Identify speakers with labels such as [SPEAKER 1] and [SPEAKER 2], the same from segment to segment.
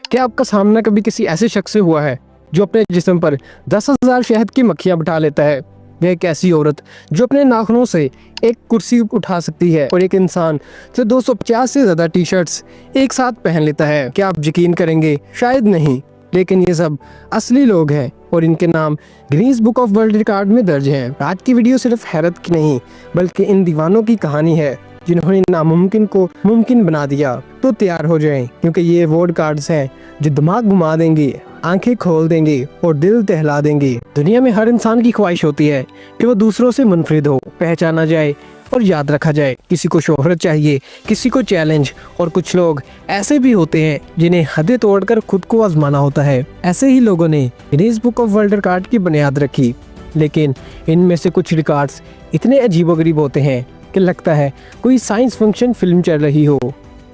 [SPEAKER 1] क्या आपका सामना कभी किसी ऐसे शख्स से हुआ है जो अपने जिस्म पर 10,000 शहद की मक्खियां बिठा लेता है? वह एक ऐसी औरत जो अपने नाखूनों से एक कुर्सी उठा सकती है, और एक इंसान जो 250 से ज़्यादा टी शर्ट्स एक साथ पहन लेता है। क्या आप यकीन करेंगे? शायद नहीं, लेकिन ये सब असली लोग हैं और इनके नाम Guinness book of world record में दर्ज हैं। आज की वीडियो सिर्फ हैरत की नहीं, बल्कि इन दीवानों की कहानी है जिन्होंने नामुमकिन को मुमकिन बना दिया। तो तैयार हो जाएं, क्योंकि ये अवार्ड कार्ड्स हैं जो दिमाग घुमा देंगे, आंखें खोल देंगे और दिल दहला देंगे। दुनिया में हर इंसान की ख्वाहिश होती है कि वो दूसरों से मुनफरिद हो, पहचाना जाए और याद रखा जाए। किसी को शोहरत चाहिए, किसी को चैलेंज, और कुछ लोग ऐसे भी होते हैं जिन्हें हदें तोड़कर खुद को आजमाना होता है। ऐसे ही लोगों ने Guinness book of world record की बुनियाद रखी, लेकिन इनमें से कुछ रिकॉर्ड्स इतने अजीबोगरीब होते हैं कि लगता है कोई साइंस फंक्शन फिल्म चल रही हो।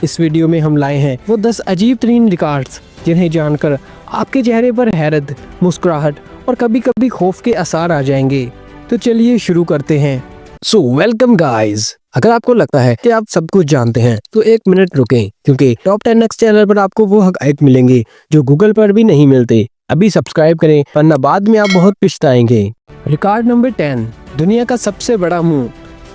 [SPEAKER 1] इस वीडियो में हम लाए हैं वो 10 अजीब तरीन रिकॉर्ड्स जिन्हें जानकर आपके चेहरे पर हैरत, मुस्कुराहट और कभी कभी खौफ के आसार आ जाएंगे। तो चलिए शुरू करते हैं। So welcome guys. अगर आपको लगता है कि आप सब कुछ जानते हैं तो एक मिनट रुकें, क्योंकि टॉप 10 नेक्स्ट चैनल पर आपको वो हक़ाइक़ मिलेंगे जो गूगल पर भी नहीं मिलते। अभी सब्सक्राइब करें, वरना बाद में आप बहुत पछताएंगे। रिकॉर्ड नंबर 10, दुनिया का सबसे बड़ा मुंह।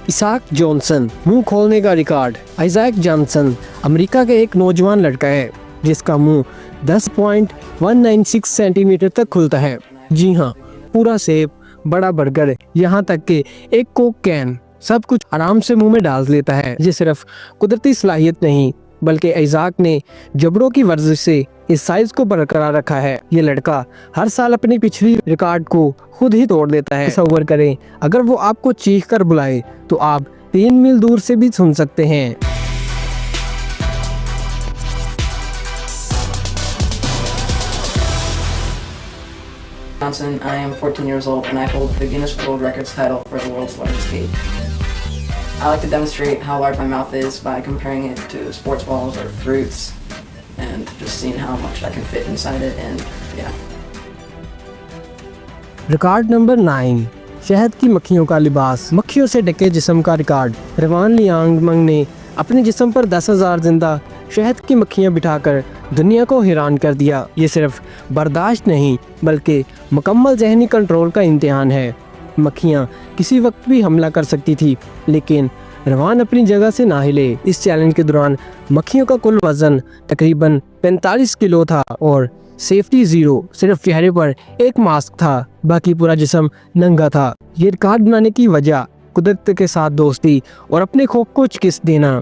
[SPEAKER 1] इसाक जॉनसन, मुंह खोलने का रिकॉर्ड। आइजैक जॉनसन अमेरिका का एक नौजवान लड़का है जिसका मुंह 10.196 सेंटीमीटर तक खुलता है। जी हाँ, पूरा सेब, बड़ा बर्गर, यहाँ तक कि एक कोक कैन, सब कुछ आराम से मुंह में डाल लेता है। ये सिर्फ कुदरती सलाहियत नहीं, बल्कि आइजैक ने जबड़ों की वर्जिश से इस साइज को बरकरार रखा है। ये लड़का हर साल अपनी पिछली रिकॉर्ड को खुद ही तोड़ देता है। तसव्वुर करें, अगर वो आपको चीख कर बुलाए तो आप 3 मील दूर से भी सुन सकते हैं।
[SPEAKER 2] Johnson. I am 14 years old and I hold the Guinness World Records title for the world's largest cake. I like to demonstrate how large my mouth is by comparing it to sports balls or fruits and just seeing how much I can fit inside it, and yeah.
[SPEAKER 1] Record number 9, शहद की मक्खियों का लिबास। मक्खियों से ढके जिस्म का रिकॉर्ड। रवान लियांगमंग ने अपने जिस्म पर 10,000 जिंदा शहद की मक्खियां बिठाकर दुनिया को हैरान कर दिया। ये सिर्फ बर्दाश्त नहीं, बल्कि मुकम्मल जहनी कंट्रोल का इम्तिहान है। मक्खियां किसी वक्त भी हमला कर सकती थी, लेकिन रवान अपनी जगह से ना हिले। इस चैलेंज के दौरान मक्खियों का कुल वजन तकरीबन 45 किलो था और सेफ्टी जीरो, सिर्फ चेहरे पर एक मास्क था, बाकी पूरा जिस्म नंगा था। ये रिकॉर्ड बनाने की वजह कुदरत के साथ दोस्ती और अपने खौफ को शिकस्त देना।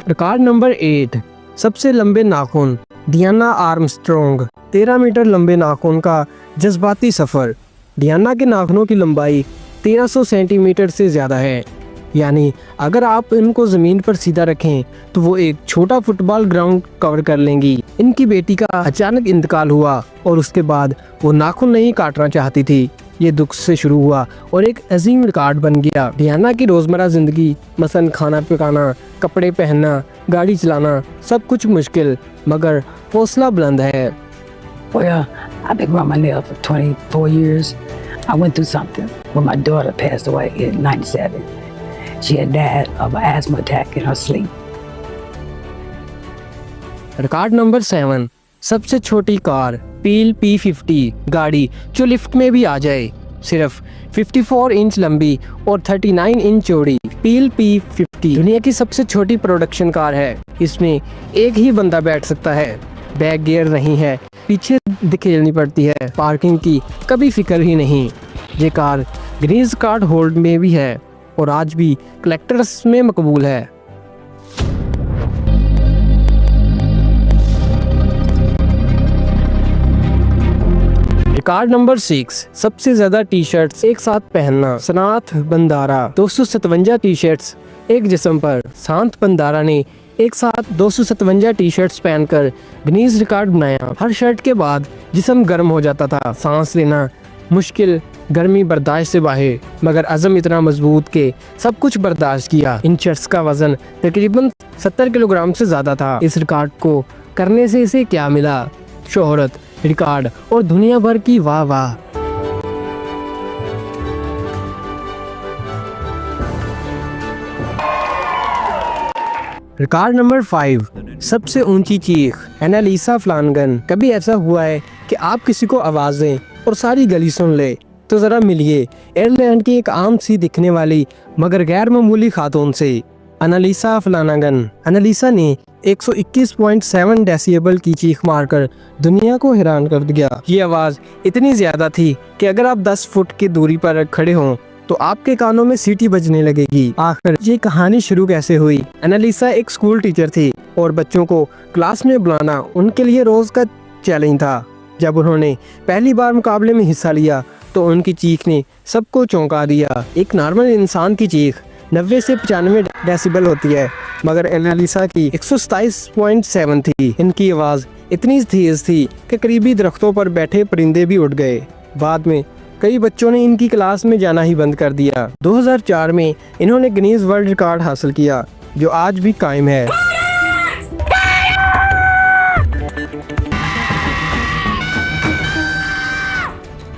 [SPEAKER 1] रिकॉर्ड नंबर 8, सबसे लंबे नाखून। डियाना आर्मस्ट्रॉन्ग, 13 मीटर लंबे नाखून का जज्बाती सफ़र। डियाना के नाखूनों की लंबाई 1300 सेंटीमीटर से ज़्यादा है, यानी अगर आप इनको ज़मीन पर सीधा रखें तो वो एक छोटा फुटबॉल ग्राउंड कवर कर लेंगी। इनकी बेटी का अचानक इंतकाल हुआ और उसके बाद वो नाखून नहीं काटना चाहती थी। ये दुख से शुरू हुआ और एक अजीम रिकॉर्ड बन गया। डियाना की रोज़मर्रा ज़िंदगी, मसलन खाना पकाना, कपड़े पहनना, गाड़ी चलाना, सब कुछ मुश्किल, मगर हौसला बुलंद है।
[SPEAKER 3] Well, I've been growing my nails for 24 years. I went through something when my daughter passed away in 97. She had died of an asthma attack in her sleep.
[SPEAKER 1] Record number 7, सबसे छोटी कार। पील P50 गाड़ी जो lift में भी आ जाए। सिर्फ 54 inch लंबी और 39 इंच चौड़ी। पील P50 दुनिया की सबसे छोटी प्रोडक्शन कार है। इसमें एक ही बंदा बैठ सकता है। बैक गियर नहीं है, पीछे धकेलनी पड़ती है। पार्किंग की कभी फिक्र ही नहीं। ये कार गिनीज कार्ड होल्ड में भी है और आज भी कलेक्टर्स में मकबूल है। रिकॉर्ड नंबर 6, सबसे ज्यादा टी शर्ट्स एक साथ पहनना। सनाथ बंदारा, 257 टी शर्ट्स एक जिस्म पर। सांत बंदारा ने एक साथ 257 टी शर्ट्स पहनकर गिनीज रिकॉर्ड बनाया। हर शर्ट के बाद जिस्म गर्म हो जाता था, सांस लेना मुश्किल, गर्मी बर्दाश्त से बाहर, मगर अज़म इतना मजबूत कि सब कुछ बर्दाश्त किया। इन शर्ट्स का वजन तकरीबन 70 किलोग्राम से ज़्यादा था। इस रिकॉर्ड को करने से इसे क्या मिला? शोहरत, रिकॉर्ड और दुनिया भर की वाह वाह। रिकॉर्ड नंबर 5, सबसे ऊंची चीख, एनालिसा फ्लानगन। कभी ऐसा हुआ है कि आप किसी को आवाज़ दें और सारी गली सुन ले? तो ज़रा मिलिए आयरलैंड की एक आम सी दिखने वाली मगर गैर मामूली खातून से, एनालिसा फ्लानगन। एनालिसा ने 121.7 डेसिबल की चीख मारकर दुनिया को हैरान कर दिया। ये आवाज़ इतनी ज़्यादा थी कि अगर आप 10 फुट की दूरी पर खड़े हों तो आपके कानों में सीटी बजने लगेगी। आखिर ये कहानी शुरू कैसे हुई? एनालिसा एक स्कूल टीचर थी और बच्चों को क्लास में बुलाना उनके लिए रोज का चैलेंज था। जब उन्होंने पहली बार मुकाबले में हिस्सा लिया तो उनकी चीख ने सबको चौंका दिया। एक नॉर्मल इंसान की चीख 90 से 95 डेसिबल होती है, मगर एनालिसा की 127.7 थी। इनकी आवाज़ इतनी तेज थी कि करीबी दरख्तों पर बैठे परिंदे भी उड़ गए। बाद में कई बच्चों ने इनकी क्लास में जाना ही बंद कर दिया। 2004 में इन्होंने गिनीज वर्ल्ड रिकॉर्ड हासिल किया, जो आज भी कायम है।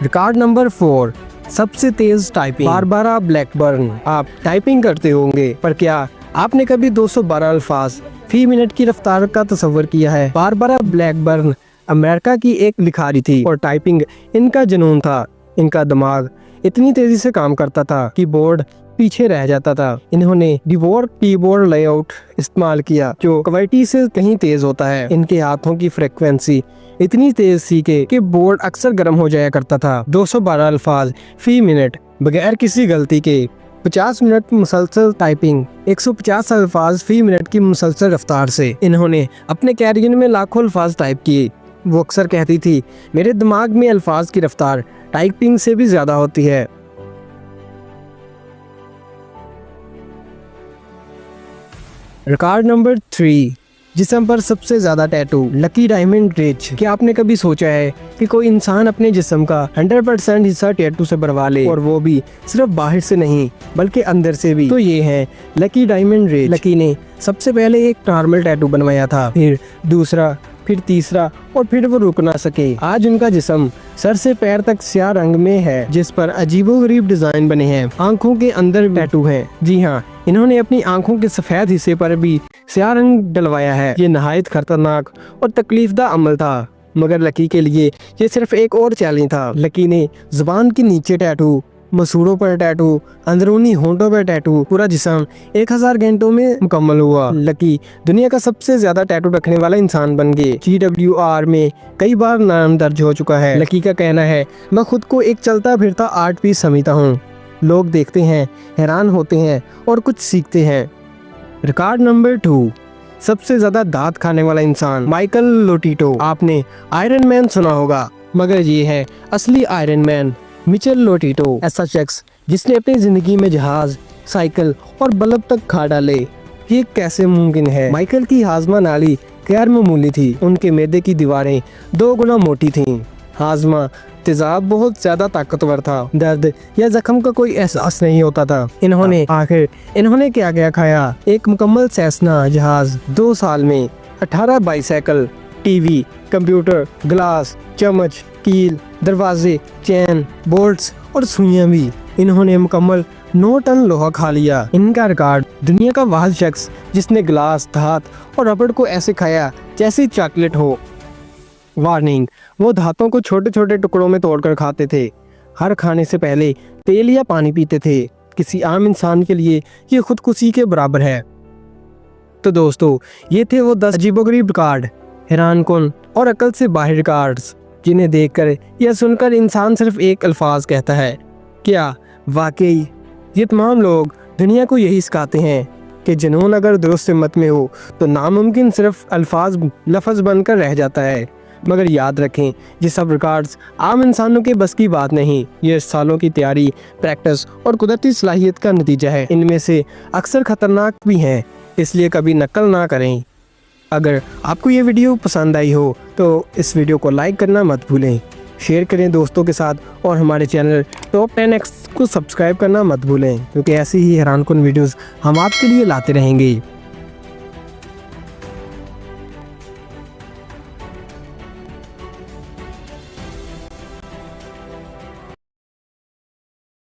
[SPEAKER 1] रिकॉर्ड नंबर 4, सबसे तेज टाइपिंग, बारबारा ब्लैकबर्न। आप टाइपिंग करते होंगे, पर क्या आपने कभी 212 अल्फाज फी मिनट की रफ्तार का तस्वर किया है? बारबारा ब्लैकबर्न अमेरिका की एक लिखारी थी और टाइपिंग इनका जुनून था। इनका दिमाग इतनी तेजी से काम करता था कि बोर्ड पीछे रह जाता था। इन्होंने डिवोर कीबोर्ड लेआउट इस्तेमाल किया, जो क्वालिटी से कहीं तेज होता है। इनके हाथों की फ्रीक्वेंसी इतनी तेज थी कि बोर्ड अक्सर गर्म हो जाया करता था। 212 अल्फाज फी मिनट बगैर किसी गलती के 50 मिनट मुसलसल टाइपिंग, 150 अल्फाज फी मिनट की मुसलसल रफ्तार से इन्होंने अपने कैरियर में लाखों अल्फाज टाइप किए। वो अक्सर कहती थी, मेरे दिमाग में अल्फाज की रफ्तार टाइपिंग से भी ज्यादा होती है। रिकॉर्ड नंबर 3, जिस्म पर सबसे ज्यादा टैटू, लकी डायमंड रिच। क्या आपने कभी सोचा है कि कोई इंसान अपने जिस्म का 100% हिस्सा टैटू से भरवा ले, और वो भी सिर्फ बाहर से नहीं बल्कि अंदर से भी? तो ये है लकी डायमंड रिच। लकी ने सबसे पहले एक नॉर्मल टैटू बनवाया था, फिर दूसरा, फिर तीसरा, और फिर वो रुक ना सके। आज उनका जिस्म सर से पैर तक स्याह रंग में है, जिस पर अजीबोगरीब डिजाइन बने हैं। आंखों के अंदर टैटू है। जी हाँ, इन्होंने अपनी आंखों के सफेद हिस्से पर भी स्याह रंग डलवाया है। ये नहायत खतरनाक और तकलीफदा अमल था, मगर लकी के लिए ये सिर्फ एक और चैलेंज था। लकी ने जुबान के नीचे टैटू, मसूड़ों पर टैटू, अंदरूनी होंठों पर टैटू, पूरा जिस्म 1000 घंटों में मुकम्मल हुआ। लकी दुनिया का सबसे ज्यादा टैटू रखने वाला इंसान बन गए। GWR में कई बार नाम दर्ज हो चुका है। लकी का कहना है, मैं खुद को एक चलता फिरता आर्ट पीस समझता हूँ। लोग देखते हैं, हैरान होते हैं और कुछ सीखते हैं। रिकॉर्ड नंबर 2, सबसे ज्यादा दांत खाने वाला इंसान, माइकल लोटिटो। आपने आयरन मैन सुना होगा, मगर ये है असली आयरन मैन, मिचेल लोटिटो। ऐसा शख्स जिसने अपनी जिंदगी में जहाज, साइकिल और बल्ब तक खा डाले। ये कैसे मुमकिन है? माइकल की हाजमा नाली गैर मामूली थी। उनके मैदे की दीवारें 2 गुना मोटी थीं। हाजमा तेजाब बहुत ज्यादा ताकतवर था। दर्द या जख्म का कोई एहसास नहीं होता था। इन्होंने क्या क्या खाया? एक मुकम्मल सेस्ना जहाज, 2 साल में 18 बाइसाइकिल, टीवी, कंप्यूटर, ग्लास, चम्मच, कील, दरवाजे, चैन, बोल्ट्स और सुइयां भी। इन्होंने मुकम्मल 9 टन लोहा खा लिया। इनका रिकॉर्ड, दुनिया का वाहिद शख्स जिसने ग्लास, धात और रबड़ को ऐसे खाया जैसे चॉकलेट हो। वार्निंग, वो धातों को छोटे छोटे टुकड़ों में तोड़कर खाते थे। हर खाने से पहले तेल या पानी पीते थे। किसी आम इंसान के लिए ये खुदकुशी के बराबर है। तो दोस्तों, ये थे वो 10 अजीबोगरीब रिकॉर्ड, हैरानकुन और अकल से बाहर रिकॉर्ड्स, जिन्हें देखकर या सुनकर इंसान सिर्फ एक अल्फाज कहता है, क्या वाकई? ये तमाम लोग दुनिया को यही सिखाते हैं कि जुनून अगर दुरुस्त हिम्मत में हो तो नामुमकिन सिर्फ लफ्ज़ बनकर रह जाता है। मगर याद रखें, ये सब रिकॉर्ड्स आम इंसानों के बस की बात नहीं। ये सालों की तैयारी, प्रैक्टिस और कुदरती सलाहियत का नतीजा है। इनमें से अक्सर खतरनाक भी हैं, इसलिए कभी नकल ना करें। अगर आपको ये वीडियो पसंद आई हो तो इस वीडियो को लाइक करना मत भूलें, शेयर करें दोस्तों के साथ और हमारे चैनल टॉप 10X को सब्सक्राइब करना मत भूलें, क्योंकि ऐसी ही हैरानकुन वीडियोस हम आपके लिए लाते रहेंगे।